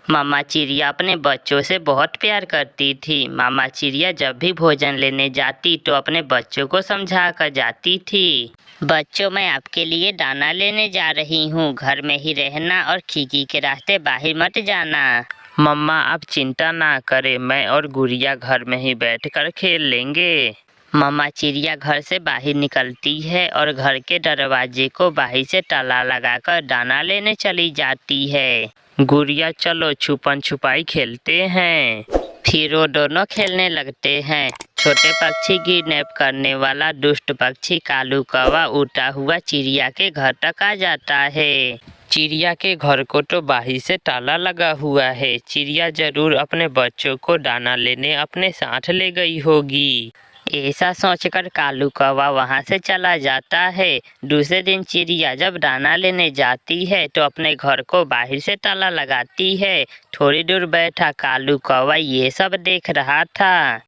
मामा चिड़िया अपने बच्चों से बहुत प्यार करती थी। मामा चिड़िया जब भी भोजन लेने जाती तो अपने बच्चों को समझा कर जाती थी। बच्चों, मैं आपके लिए दाना लेने जा रही हूँ। घर में ही रहना और खिड़की के रास्ते बाहर मत जाना। मम्मा, आप चिंता ना करें, मैं और गुड़िया घर में ही बैठकर खेल लेंगे। मामा चिड़िया घर से बाहर निकलती है और घर के दरवाजे को बाहर से ताला लगाकर दाना लेने चली जाती है। गुड़िया, चलो छुपन छुपाई खेलते हैं। फिर वो दोनों खेलने लगते हैं। छोटे पक्षी किडनैप करने वाला दुष्ट पक्षी कालू कौवा उड़ता हुआ चिड़िया के घर तक आ जाता है। चिड़िया के घर को तो बाहर से ताला लगा हुआ है। चिड़िया जरूर अपने बच्चों को दाना लेने अपने साथ ले गई होगी। ऐसा सोचकर कालू कौवा वहां से चला जाता है। दूसरे दिन चिड़िया जब दाना लेने जाती है तो अपने घर को बाहर से ताला लगाती है। थोड़ी दूर बैठा कालू कौवा ये सब देख रहा था।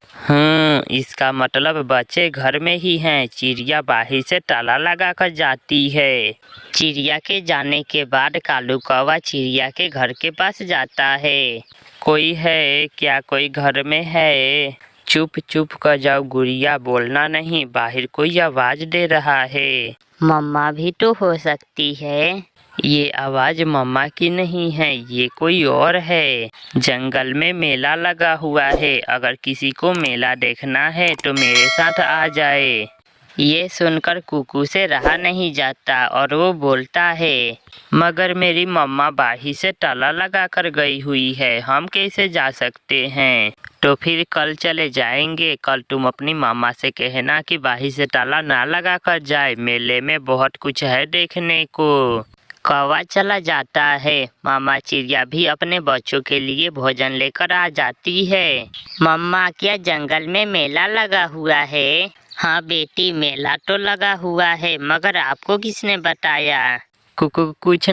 इसका मतलब बच्चे घर में ही हैं। चिड़िया बाहर से ताला लगाकर जाती है। चिड़िया के जाने के बाद कालू कौवा चिड़िया के घर के पास जाता है। कोई है क्या? कोई घर में है? चुप चुप कर जाओ गुड़िया, बोलना नहीं, बाहर कोई आवाज दे रहा है। मम्मा भी तो हो सकती है। ये आवाज मम्मा की नहीं है, ये कोई और है। जंगल में मेला लगा हुआ है, अगर किसी को मेला देखना है तो मेरे साथ आ जाए। ये सुनकर कुकू से रहा नहीं जाता और वो बोलता है, मगर मेरी मम्मा बाहर से ताला लगा कर गई हुई है, हम कैसे जा सकते हैं? तो फिर कल चले जाएंगे। कल तुम अपनी मामा से कहना कि बाहर से ताला ना लगा कर जाए, मेले में बहुत कुछ है देखने को। कौवा चला जाता है। मामा चिड़िया भी अपने बच्चों के लिए भोजन लेकर आ जाती है। मम्मा, क्या जंगल में मेला लगा हुआ है? हाँ बेटी, मेला तो लगा हुआ है, मगर आपको किसने बताया? कुछ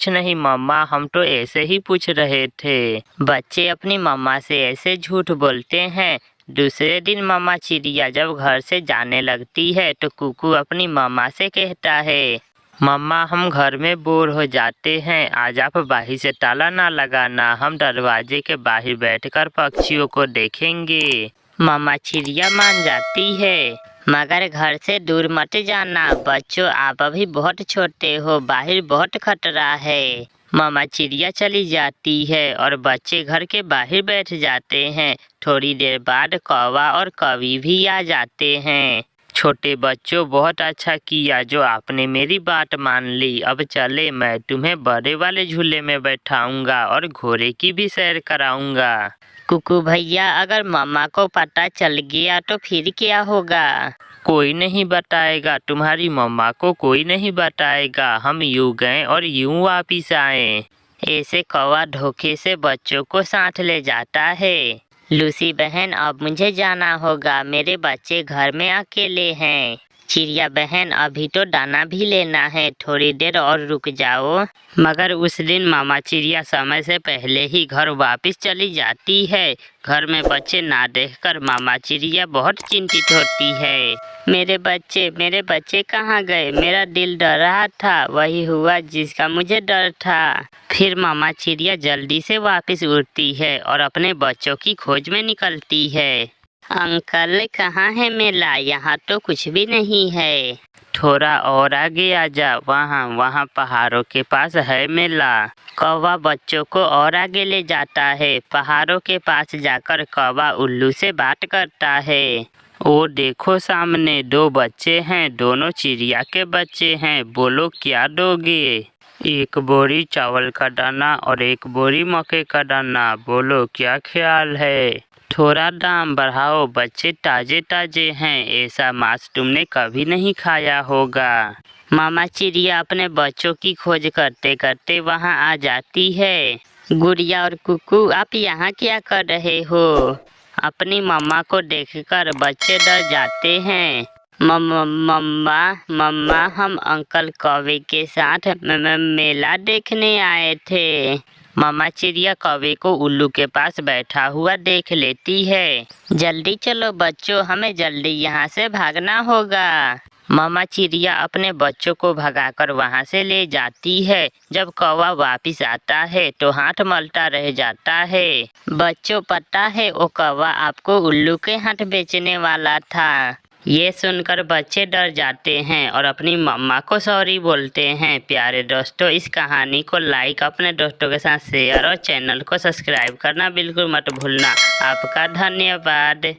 नहीं मम्मा, हम तो ऐसे ही पूछ रहे थे। बच्चे अपनी मम्मा से ऐसे झूठ बोलते हैं। दूसरे दिन मामा चिड़िया जब घर से जाने लगती है तो कुकू अपनी मम्मा से कहता है, मम्मा, हम घर में बोर हो जाते हैं, आज आप बाहर से ताला ना लगाना, हम दरवाजे के बाहर बैठकर पक्षियों को देखेंगे। मामा चिड़िया मान जाती है, मगर घर से दूर मत जाना। बच्चों, आप अभी बहुत छोटे हो, बाहर बहुत खतरा है। मामा चिड़िया चली जाती है और बच्चे घर के बाहर बैठ जाते हैं। थोड़ी देर बाद कौवा और कौवी भी आ जाते हैं। छोटे बच्चों, बहुत अच्छा किया जो आपने मेरी बात मान ली। अब चले, मैं तुम्हें बड़े वाले झूले में बैठाऊंगा और घोड़े की भी सैर कराऊंगा। कुकू भैया, अगर मामा को पता चल गया तो फिर क्या होगा? कोई नहीं बताएगा, तुम्हारी मम्मा को कोई नहीं बताएगा। हम यूं गए और यूं वापिस आए। ऐसे कौवा धोखे से बच्चों को साथ ले जाता है। लूसी बहन, अब मुझे जाना होगा, मेरे बच्चे घर में अकेले हैं। चिड़िया बहन, अभी तो दाना भी लेना है, थोड़ी देर और रुक जाओ। मगर उस दिन मामा चिड़िया समय से पहले ही घर वापस चली जाती है। घर में बच्चे ना देखकर मामा चिड़िया बहुत चिंतित होती है। मेरे बच्चे कहाँ गए? मेरा दिल डर रहा था, वही हुआ जिसका मुझे डर था। फिर मामा चिड़िया जल्दी से वापस उड़ती है और अपने बच्चों की खोज में निकलती है। अंकल, कहाँ है मेला? यहाँ तो कुछ भी नहीं है। थोड़ा और आगे आ जा, वहाँ पहाड़ों के पास है मेला। कौवा बच्चों को और आगे ले जाता है। पहाड़ों के पास जाकर कौवा उल्लू से बात करता है। ओ देखो, सामने दो बच्चे हैं, दोनों चिड़िया के बच्चे हैं, बोलो क्या दोगे? एक बोरी चावल का दाना और एक बोरी मक्के का दाना, बोलो क्या ख्याल है? थोड़ा दाम बढ़ाओ, बच्चे ताजे ताजे हैं, ऐसा मांस तुमने कभी नहीं खाया होगा। मामा चिड़िया अपने बच्चों की खोज करते करते वहां आ जाती है। गुड़िया और कुकू, आप यहाँ क्या कर रहे हो? अपनी मम्मा को देखकर बच्चे डर जाते हैं। मम्मा, हम अंकल कौवे के साथ मेला देखने आए थे। मामा चिड़िया कौवे को उल्लू के पास बैठा हुआ देख लेती है। जल्दी चलो बच्चों, हमें जल्दी यहाँ से भागना होगा। मामा चिड़िया अपने बच्चों को भगाकर वहाँ से ले जाती है। जब कौवा वापिस आता है तो हाथ मलता रह जाता है। बच्चों, पता है वो कौवा आपको उल्लू के हाथ बेचने वाला था। ये सुनकर बच्चे डर जाते हैं और अपनी मम्मा को सॉरी बोलते हैं। प्यारे दोस्तों, इस कहानी को लाइक, अपने दोस्तों के साथ शेयर और चैनल को सब्सक्राइब करना बिल्कुल मत भूलना। आपका धन्यवाद।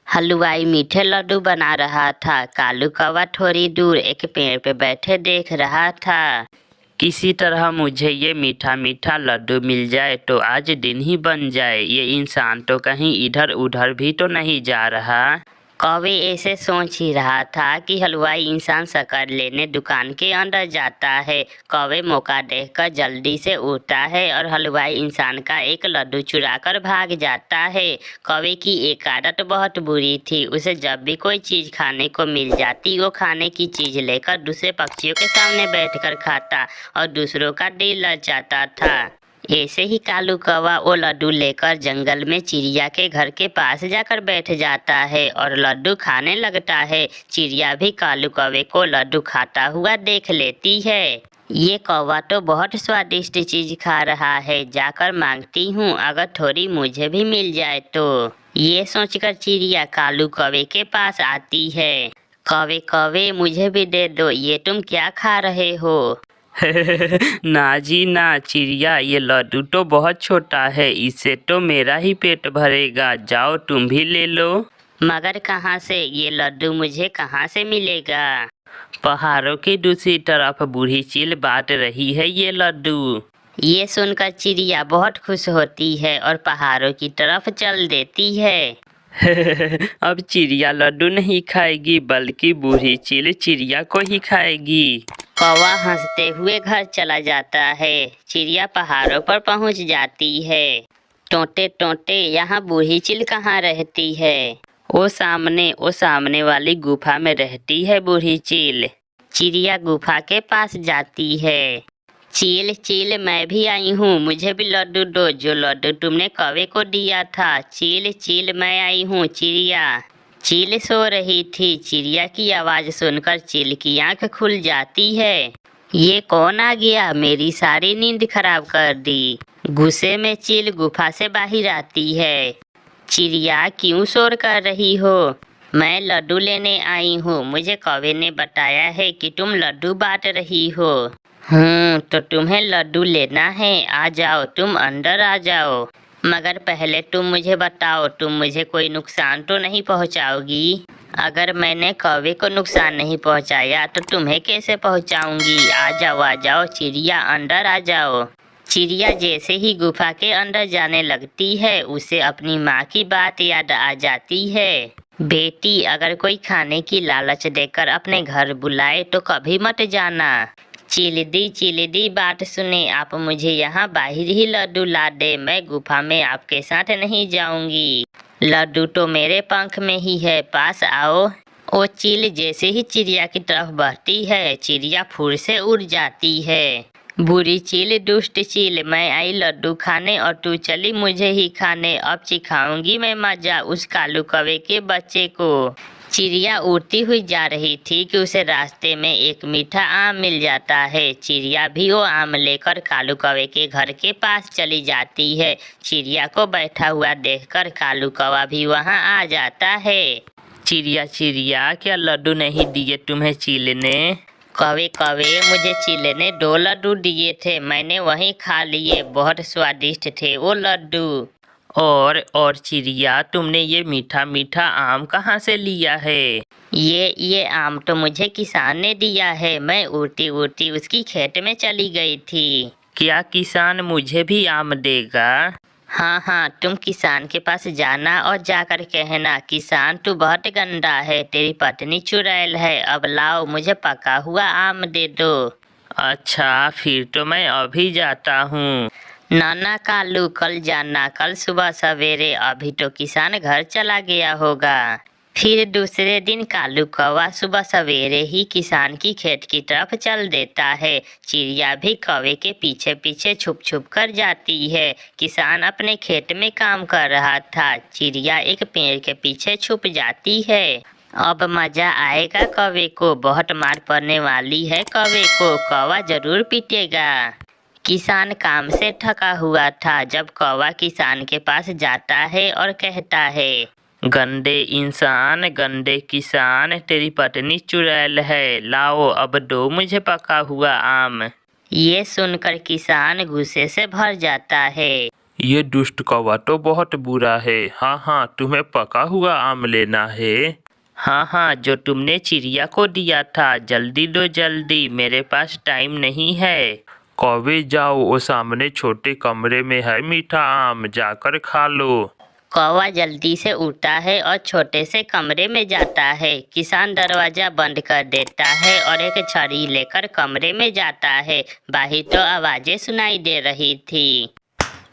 हलवाई मीठे लड्डू बना रहा था। कालू कौवा थोड़ी दूर एक पेड़ पे बैठे देख रहा था। किसी तरह मुझे ये मीठा मीठा लड्डू मिल जाए तो आज दिन ही बन जाए। ये इंसान तो कहीं इधर उधर भी तो नहीं जा रहा। कौवे ऐसे सोच ही रहा था कि हलवाई इंसान शक्कर लेने दुकान के अंदर जाता है। कौवे मौका देखकर जल्दी से उठता है और हलवाई इंसान का एक लड्डू चुराकर भाग जाता है। कौवे की एक आदत बहुत बुरी थी। उसे जब भी कोई चीज़ खाने को मिल जाती वो खाने की चीज़ लेकर दूसरे पक्षियों के सामने बैठकर खाता और दूसरों का दिल ललचाता था। ऐसे ही कालू कौवा वो लड्डू लेकर जंगल में चिड़िया के घर के पास जाकर बैठ जाता है और लड्डू खाने लगता है। चिड़िया भी कालू कौवे को लड्डू खाता हुआ देख लेती है। ये कौवा तो बहुत स्वादिष्ट चीज खा रहा है, जाकर मांगती हूँ अगर थोड़ी मुझे भी मिल जाए तो। ये सोचकर चिड़िया कालू कौवे के पास आती है। कौवे कौवे, मुझे भी दे दो, ये तुम क्या खा रहे हो? ना जी ना चिड़िया, ये लड्डू तो बहुत छोटा है, इससे तो मेरा ही पेट भरेगा। जाओ तुम भी ले लो। मगर कहाँ से? ये लड्डू मुझे कहाँ से मिलेगा? पहाड़ों की दूसरी तरफ बूढ़ी चील बांट रही है ये लड्डू। ये सुनकर चिड़िया बहुत खुश होती है और पहाड़ों की तरफ चल देती है। अब चिड़िया लड्डू नहीं खाएगी बल्कि बूढ़ी चील चिड़िया को ही खाएगी। कौवा हंसते हुए घर चला जाता है। चिड़िया पहाड़ों पर पहुंच जाती है। टोंटे टोंटे, यहाँ बूढ़ी चील कहाँ रहती है? वो सामने वाली गुफा में रहती है बूढ़ी चील। चिड़िया गुफा के पास जाती है। चील चील, मैं भी आई हूँ, मुझे भी लड्डू दो, जो लड्डू तुमने कौवे को दिया था। चील चील, मैं आई हूँ। चिड़िया चील सो रही थी। चिड़िया की आवाज़ सुनकर चील की आंख खुल जाती है। ये कौन आ गया? मेरी सारी नींद खराब कर दी। गुस्से में चील गुफा से बाहर आती है। चिड़िया, क्यों शोर कर रही हो? मैं लड्डू लेने आई हूँ। मुझे कौवे ने बताया है कि तुम लड्डू बांट रही हो। तो तुम्हें लड्डू लेना है? आ जाओ, तुम अंदर आ जाओ। मगर पहले तुम मुझे बताओ, तुम मुझे कोई नुकसान तो नहीं पहुंचाओगी? अगर मैंने कौवे को नुकसान नहीं पहुंचाया तो तुम्हें कैसे पहुंचाऊंगी? आ जाओ चिड़िया, अंदर आ जाओ। चिड़िया जैसे ही गुफा के अंदर जाने लगती है उसे अपनी माँ की बात याद आ जाती है। बेटी, अगर कोई खाने की लालच देकर अपने घर बुलाए तो कभी मत जाना। चिलिदी बात सुने, आप मुझे यहाँ बाहर ही लड्डू ला दे, मैं गुफा में आपके साथ नहीं जाऊंगी। लड्डू तो मेरे पंख में ही है, पास आओ। वो चील जैसे ही चिड़िया की तरफ बढ़ती है चिड़िया फुर से उड़ जाती है। बुरी चील, दुष्ट चील, मैं आई लड्डू खाने और तू चली मुझे ही खाने। अब चिखाऊंगी मैं मजा उस कालू कौवे के बच्चे को। चिड़िया उड़ती हुई जा रही थी कि उसे रास्ते में एक मीठा आम मिल जाता है। चिड़िया भी वो आम लेकर कालू कौवे के घर के पास चली जाती है। चिड़िया को बैठा हुआ देखकर कालू कौवा भी वहाँ आ जाता है। चिड़िया चिड़िया, क्या लड्डू नहीं दिए तुम्हें चील ने? कौवे कौवे, मुझे चील ने 2 लड्डू दिए थे, मैंने वहीं खा लिए, बहुत स्वादिष्ट थे वो लड्डू। और चिड़िया, तुमने ये मीठा मीठा आम कहाँ से लिया है? ये आम तो मुझे किसान ने दिया है, मैं उड़ती उड़ती उसकी खेत में चली गई थी। क्या किसान मुझे भी आम देगा? हाँ, तुम किसान के पास जाना और जाकर कहना, किसान तू बहुत गंदा है, तेरी पत्नी चुड़ैल है, अब लाओ मुझे पका हुआ आम दे दो। अच्छा, फिर तो मैं अभी जाता हूँ। नाना कालू, कल जाना, कल सुबह सवेरे, अभी तो किसान घर चला गया होगा। फिर दूसरे दिन कालू कौवा सुबह सवेरे ही किसान की खेत की तरफ चल देता है। चिड़िया भी कौवे के पीछे पीछे छुप छुप कर जाती है। किसान अपने खेत में काम कर रहा था। चिड़िया एक पेड़ के पीछे छुप जाती है। अब मजा आएगा कौवे को, बहुत मार पड़ने वाली है कौवे को, कौवा जरूर पीटेगा। किसान काम से थका हुआ था जब कौवा किसान के पास जाता है और कहता है, गंदे इंसान, गंदे किसान, तेरी पत्नी चुड़ैल है, लाओ अब दो मुझे पका हुआ आम। ये सुनकर किसान गुस्से से भर जाता है। ये दुष्ट कौवा तो बहुत बुरा है। हाँ हाँ, तुम्हें पका हुआ आम लेना है। हाँ हाँ, जो तुमने चिड़िया को दिया था, जल्दी दो जल्दी, मेरे पास टाइम नहीं है। कौवे जाओ, वो सामने छोटे कमरे में है मीठा आम, जाकर खा लो। कौवा जल्दी से उठता है और छोटे से कमरे में जाता है। किसान दरवाजा बंद कर देता है और एक छड़ी लेकर कमरे में जाता है। बाहर तो आवाजें सुनाई दे रही थी।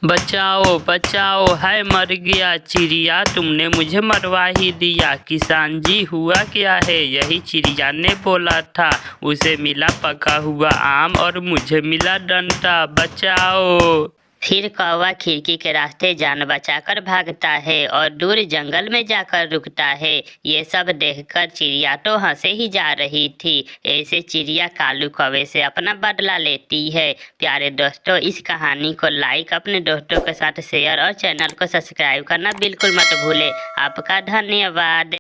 बचाओ बचाओ, है मर गया चिड़िया, तुमने मुझे मरवा ही दिया। किसान जी, हुआ क्या है? यही चिड़िया ने बोला था, उसे मिला पका हुआ आम और मुझे मिला डंडा, बचाओ। फिर कौवा खिड़की के रास्ते जान बचाकर भागता है और दूर जंगल में जाकर रुकता है। ये सब देखकर चिड़िया तो हंसे ही जा रही थी। ऐसे चिड़िया कालू कौवे से अपना बदला लेती है। प्यारे दोस्तों, इस कहानी को लाइक, अपने दोस्तों के साथ शेयर और चैनल को सब्सक्राइब करना बिल्कुल मत भूलें। आपका धन्यवाद।